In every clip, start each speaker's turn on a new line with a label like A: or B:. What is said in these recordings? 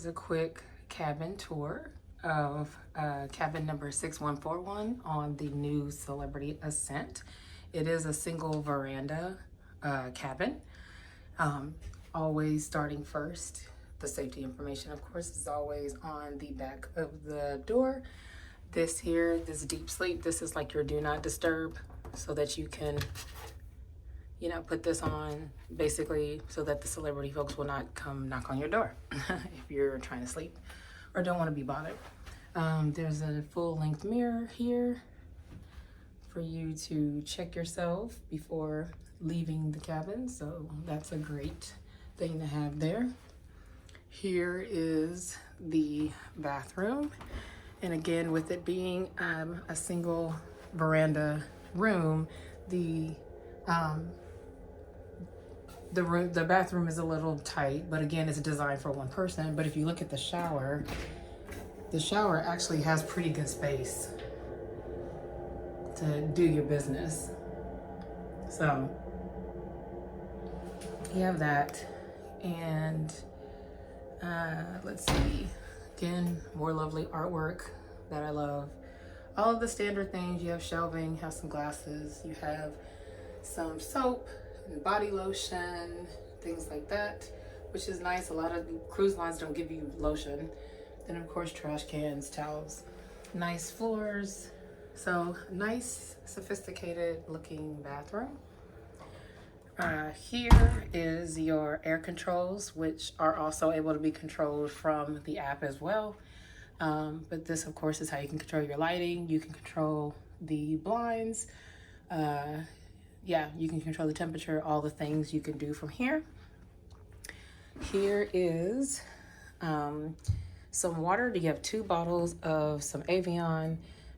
A: a quick cabin tour of cabin number 6141 on the new Celebrity Ascent. It is a single veranda cabin. Always starting first, the safety information, of course, is always on the back of the door. This here, this deep sleep, this is like your do not disturb, so that you can, you know, put this on basically so that the celebrity folks will not come knock on your door if you're trying to sleep or don't want to be bothered. There's a full length mirror here for you to check yourself before leaving the cabin, so that's a great thing to have there. Here is the bathroom, and again, with it being a single veranda room, the bathroom is a little tight, but again, it's designed for one person. But if you look at the shower actually has pretty good space to do your business. So you have that, and let's see, again, more lovely artwork that I love. All of the standard things. You have shelving, you have some glasses, you have some soap and body lotion, things like that, which is nice. A lot of cruise lines don't give you lotion. Then of course, trash cans, towels, nice floors. So nice, sophisticated looking bathroom. Here is your air controls, which are also able to be controlled from the app as well. But this, of course, is how you can control your lighting. You can control the blinds. Yeah, you can control the temperature, all the things you can do from here. Here is some water. You have 2 bottles of some Avion,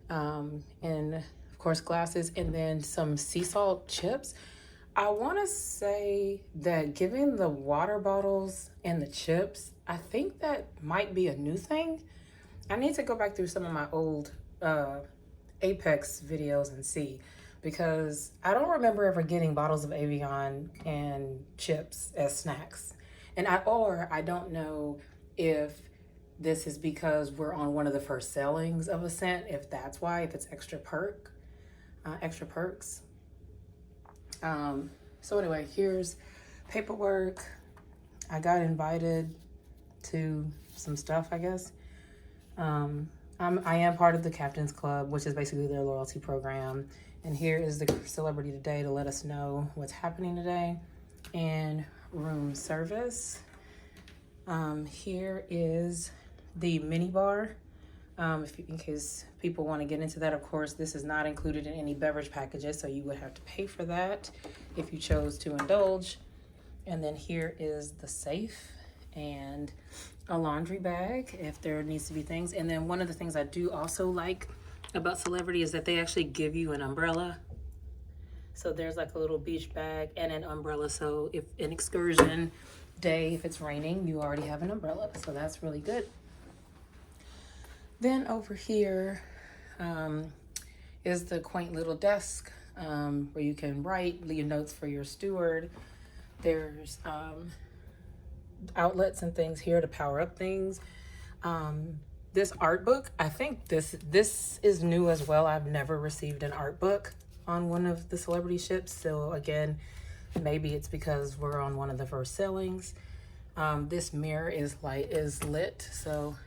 A: and of course glasses, and then some sea salt chips. I want to say that given the water bottles and the chips, I think that might be a new thing. I need to go back through some of my old Apex videos and see, because I don't remember ever getting bottles of Avion and chips as snacks. And I don't know if this is because we're on one of the first sailings of Ascent, if that's why, if it's extra perks. So anyway, here's paperwork. I got invited to some stuff, I guess. I am part of the Captain's Club, which is basically their loyalty program. And here is the celebrity today to let us know what's happening today. And room service. Here is the mini bar. In case people want to get into that, of course, this is not included in any beverage packages, so you would have to pay for that if you chose to indulge. And then here is the safe and a laundry bag if there needs to be things. And then one of the things I do also like about Celebrity is that they actually give you an umbrella. So there's like a little beach bag and an umbrella. So if an excursion day, if it's raining, you already have an umbrella. So that's really good. Then over here is the quaint little desk where you can write, leave notes for your steward. There's outlets and things here to power up things. This art book, I think this is new as well. I've never received an art book on one of the celebrity ships. So again, maybe it's because we're on one of the first sailings. This mirror is lit, so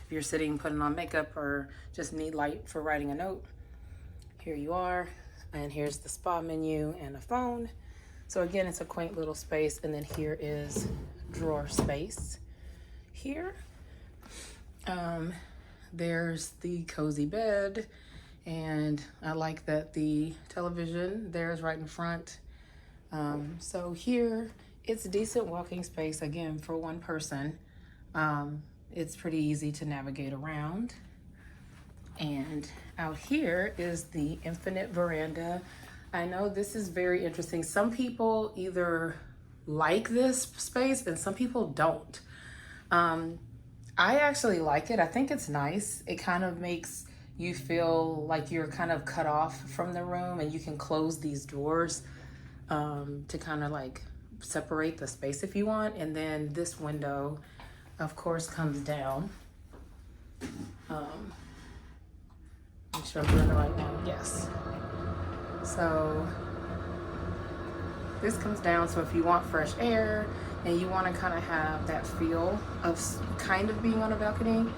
A: if you're sitting putting on makeup or just need light for writing a note, here you are. And here's the spa menu and a phone. So again, it's a quaint little space. And then here is drawer space. Here, there's the cozy bed. And I like that the television there is right in front. So here, it's a decent walking space, again, for one person. It's pretty easy to navigate around. And out here is the infinite veranda. I know this is very interesting. Some people either like this space and some people don't. I actually like it. I think it's nice. It kind of makes you feel like you're kind of cut off from the room, and you can close these doors to kind of like separate the space if you want. And then this window of course, comes down. Make sure I'm doing the right one. Yes. So this comes down, so if you want fresh air and you want to kind of have that feel of kind of being on a balcony,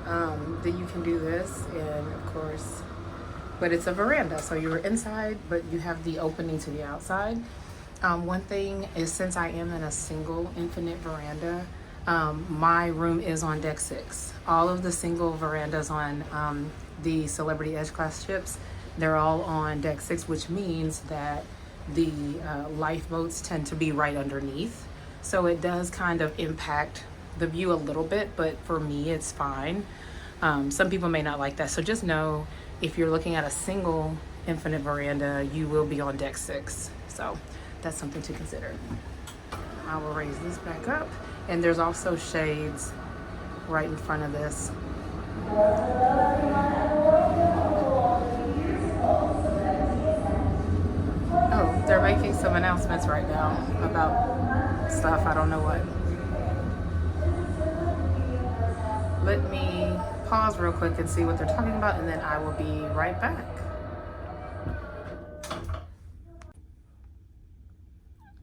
A: then you can do this. And of course, but it's a veranda, so you're inside, but you have the opening to the outside. One thing is, since I am in a single infinite veranda, my room is on deck 6. All of the single verandas on the Celebrity Edge class ships, they're all on deck 6, which means that the lifeboats tend to be right underneath. So it does kind of impact the view a little bit, but for me, it's fine. Some people may not like that. So just know, if you're looking at a single infinite veranda, you will be on deck 6. So that's something to consider. I will raise this back up. And there's also shades right in front of this. Oh, they're making some announcements right now about stuff. I don't know what. Let me pause real quick and see what they're talking about, and then I will be right back.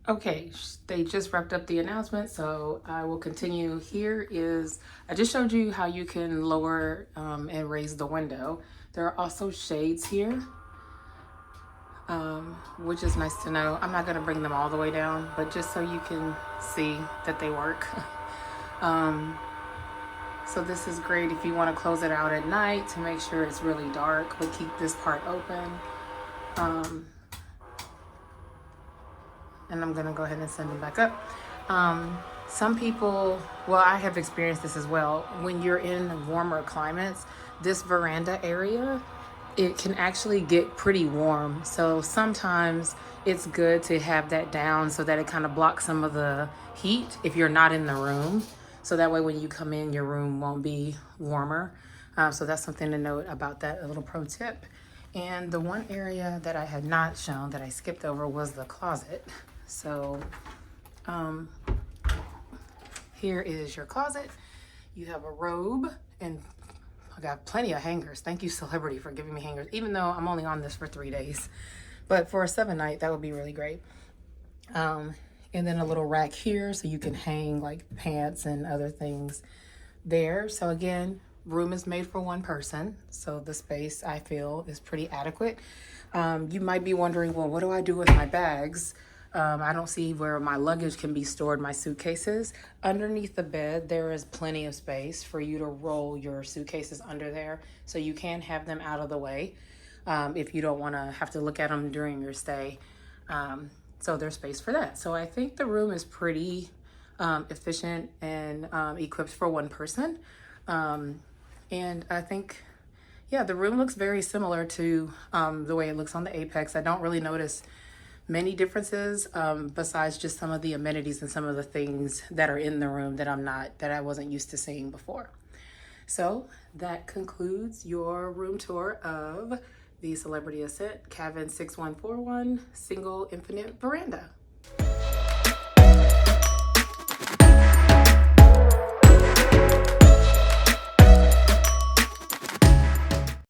A: Okay, they just wrapped up the announcement, so I will continue. Here is, I just showed you how you can lower and raise the window. There are also shades here, which is nice to know. I'm not gonna bring them all the way down, but just so you can see that they work. So this is great if you want to close it out at night to make sure it's really dark, but keep this part open. And I'm gonna go ahead and send them back up. Some people, well, I have experienced this as well. When you're in warmer climates, this veranda area, it can actually get pretty warm. So sometimes it's good to have that down so that it kind of blocks some of the heat if you're not in the room. So that way when you come in, your room won't be warmer. So that's something to note about that, a little pro tip. And the one area that I had not shown, that I skipped over, was the closet. So here is your closet. You have a robe, and I got plenty of hangers. Thank you, Celebrity, for giving me hangers, even though I'm only on this for 3 days. But for a 7-night, that would be really great. And then a little rack here so you can hang like pants and other things there. So again, room is made for one person. So the space, I feel, is pretty adequate. You might be wondering, well, what do I do with my bags? I don't see where my luggage can be stored, my suitcases. Underneath the bed, there is plenty of space for you to roll your suitcases under there. So you can have them out of the way if you don't want to have to look at them during your stay. So there's space for that. So I think the room is pretty efficient and equipped for one person. And I think, yeah, the room looks very similar to the way it looks on the Apex. I don't really notice many differences besides just some of the amenities and some of the things that are in the room that I wasn't used to seeing before. So that concludes your room tour of the Celebrity Ascent Cabin 6141 Single Infinite Veranda.